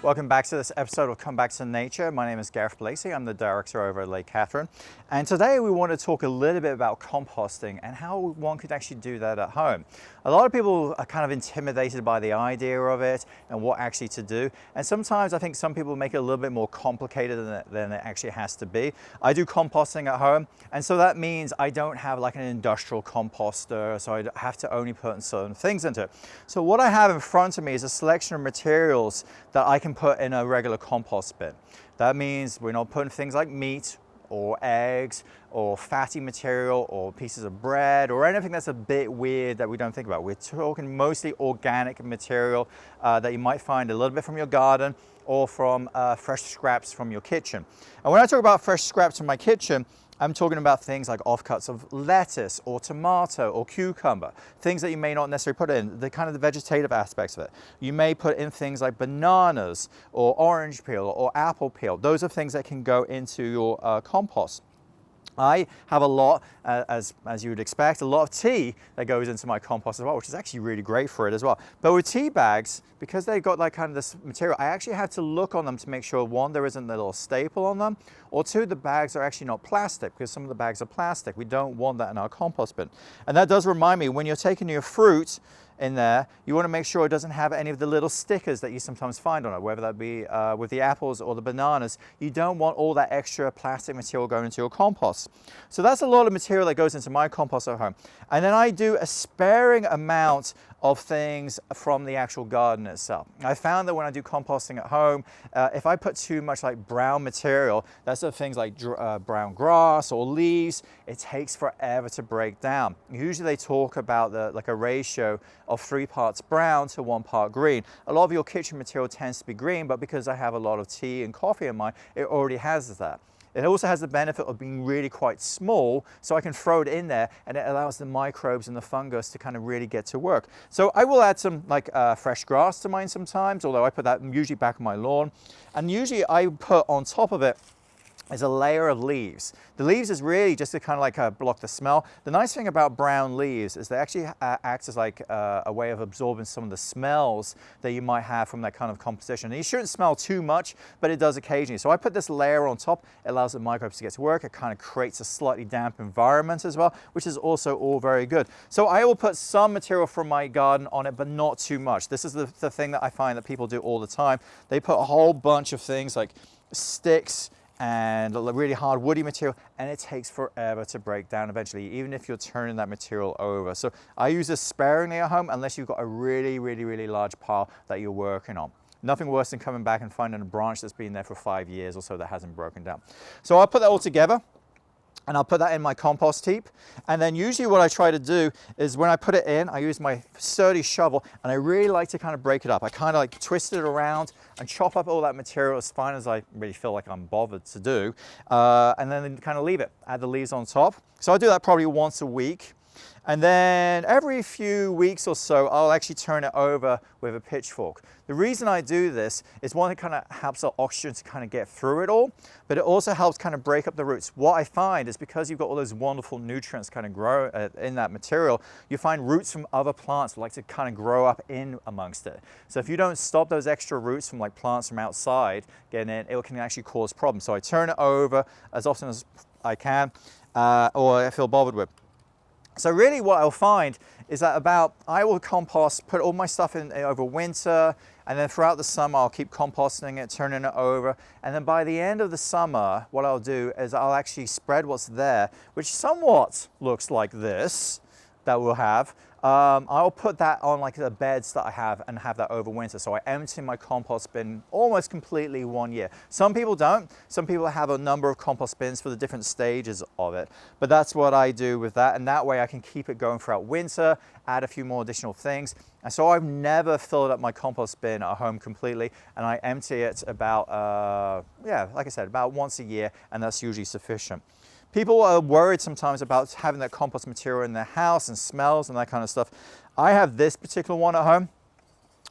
Welcome back to this episode of Come Back to Nature. My name is Gareth Blacey. I'm the director over at Lake Catherine. And today we want to talk a little bit about composting and how one could actually do that at home. A lot of people are kind of intimidated by the idea of it and what actually to do. And sometimes I think some people make it a little bit more complicated than it actually has to be. I do composting at home, and so that means I don't have like an industrial composter, so I have to only put certain things into it. So what I have in front of me is a selection of materials that I can put in a regular compost bin. That means we're not putting things like meat or eggs or fatty material or pieces of bread or anything that's a bit weird that we don't think about. We're talking mostly organic material that you might find a little bit from your garden or from fresh scraps from your kitchen. And when I talk about fresh scraps from my kitchen, I'm talking about things like offcuts of lettuce or tomato or cucumber, things that you may not necessarily put in, the kind of the vegetative aspects of it. You may put in things like bananas or orange peel or apple peel. Those are things that can go into your compost. I have a lot, as you would expect, a lot of tea that goes into my compost as well, which is actually really great for it as well. But with tea bags, because they've got like kind of this material, I actually have to look on them to make sure, one, there isn't a little staple on them, or two, the bags are actually not plastic, because some of the bags are plastic. We don't want that in our compost bin. And that does remind me, when you're taking your fruit in there, you want to make sure it doesn't have any of the little stickers that you sometimes find on it, whether that be with the apples or the bananas. You don't want all that extra plastic material going into your compost. So that's a lot of material that goes into my compost at home. And then I do a sparing amount of things from the actual garden itself. I found that when I do composting at home, if I put too much like brown material, that's the things like brown grass or leaves, it takes forever to break down. Usually they talk about like a ratio of 3 parts brown to 1 part green. A lot of your kitchen material tends to be green, but because I have a lot of tea and coffee in mine, it already has that. It also has the benefit of being really quite small, so I can throw it in there and it allows the microbes and the fungus to kind of really get to work. So I will add some like fresh grass to mine sometimes, although I put that usually back on my lawn. And usually I put on top of it is a layer of leaves. The leaves is really just to kind of like block the smell. The nice thing about brown leaves is they actually act as like a way of absorbing some of the smells that you might have from that kind of composition. And you shouldn't smell too much, but it does occasionally. So I put this layer on top. It allows the microbes to get to work. It kind of creates a slightly damp environment as well, which is also all very good. So I will put some material from my garden on it, but not too much. This is the thing that I find that people do all the time. They put a whole bunch of things like sticks and really hard woody material, and it takes forever to break down eventually, even if you're turning that material over. So I use this sparingly at home unless you've got a really large pile that you're working on. Nothing worse than coming back and finding a branch that's been there for 5 years or so that hasn't broken down. So I'll put that all together, and I'll put that in my compost heap. And then usually what I try to do is when I put it in, I use my sturdy shovel, and I really like to kind of break it up. I kind of like twist it around and chop up all that material as fine as I really feel like I'm bothered to do. And then kind of leave it, add the leaves on top. So I do that probably once a week. And then every few weeks or so, I'll actually turn it over with a pitchfork. The reason I do this is, one, it kind of helps the oxygen to kind of get through it all, but it also helps kind of break up the roots. What I find is, because you've got all those wonderful nutrients kind of grow in that material, you find roots from other plants like to kind of grow up in amongst it. So if you don't stop those extra roots from like plants from outside getting in, it can actually cause problems. So I turn it over as often as I can, or I feel bothered with. So really what I'll find is that I will compost, put all my stuff in over winter, and then throughout the summer I'll keep composting it, turning it over, and then by the end of the summer what I'll do is I'll actually spread what's there, which somewhat looks like this, that we'll have. I'll put that on like the beds that I have and have that over winter. So I empty my compost bin almost completely 1 year. Some people don't. Some people have a number of compost bins for the different stages of it. But that's what I do with that. And that way I can keep it going throughout winter, add a few more additional things. And so I've never filled up my compost bin at home completely. And I empty it about, like I said, about once a year. And that's usually sufficient. People are worried sometimes about having that compost material in their house and smells and that kind of stuff. I have this particular one at home.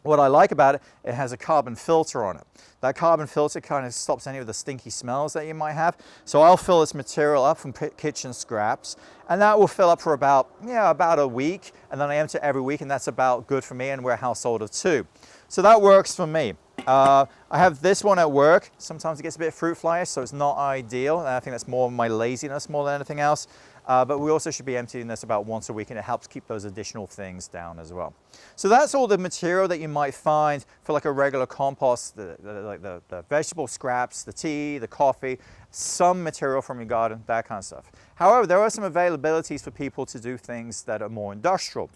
What I like about it, it has a carbon filter on it. That carbon filter kind of stops any of the stinky smells that you might have. So I'll fill this material up from kitchen scraps, and that will fill up for about a week, and then I empty it every week, and that's about good for me, and we're a household of 2. So that works for me. I have this one at work. Sometimes it gets a bit fruit fly-ish, so it's not ideal. And I think that's more my laziness more than anything else. But we also should be emptying this about once a week, and it helps keep those additional things down as well. So that's all the material that you might find for like a regular compost, like the vegetable scraps, the tea, the coffee, some material from your garden, that kind of stuff. However, there are some availabilities for people to do things that are more industrial.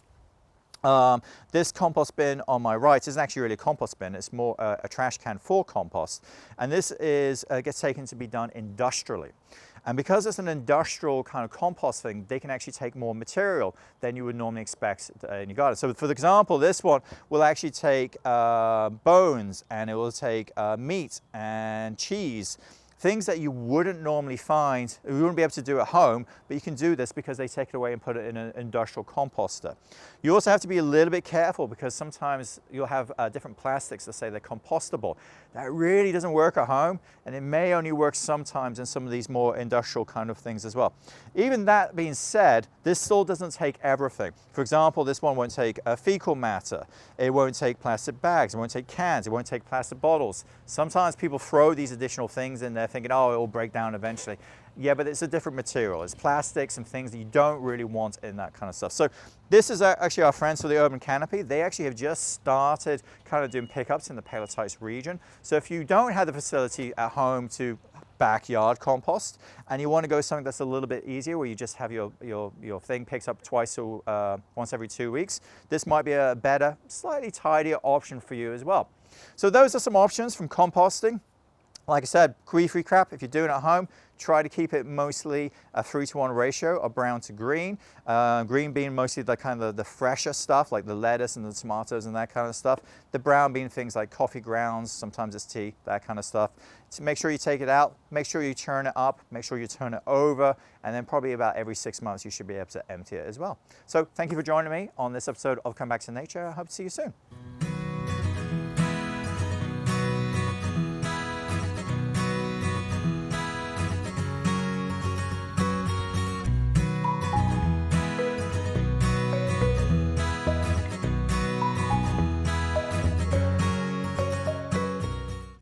This compost bin on my right isn't actually really a compost bin, it's more a trash can for compost. And this gets taken to be done industrially. And because it's an industrial kind of compost thing, they can actually take more material than you would normally expect in your garden. So for example, this one will actually take bones, and it will take meat and cheese. Things that you wouldn't normally find, you wouldn't be able to do at home, but you can do this because they take it away and put it in an industrial composter. You also have to be a little bit careful because sometimes you'll have different plastics that say they're compostable. That really doesn't work at home, and it may only work sometimes in some of these more industrial kind of things as well. Even that being said, this still doesn't take everything. For example, this one won't take fecal matter. It won't take plastic bags. It won't take cans. It won't take plastic bottles. Sometimes people throw these additional things in there thinking, oh, it will break down eventually. Yeah, but it's a different material. It's plastics and things that you don't really want in that kind of stuff. So this is actually our friends for the Urban Canopy. They actually have just started kind of doing pickups in the Paleotites region. So if you don't have the facility at home to backyard compost and you want to go something that's a little bit easier where you just have your thing picked up once every 2 weeks, this might be a better, slightly tidier option for you as well. So those are some options from composting. Like I said, free crap, if you're doing it at home, try to keep it mostly a 3-to-1 ratio of brown to green. Green being mostly the kind of the fresher stuff, like the lettuce and the tomatoes and that kind of stuff. The brown being things like coffee grounds, sometimes it's tea, that kind of stuff. So make sure you take it out, make sure you turn it up, make sure you turn it over, and then probably about every 6 months you should be able to empty it as well. So thank you for joining me on this episode of Come Back to Nature. I hope to see you soon.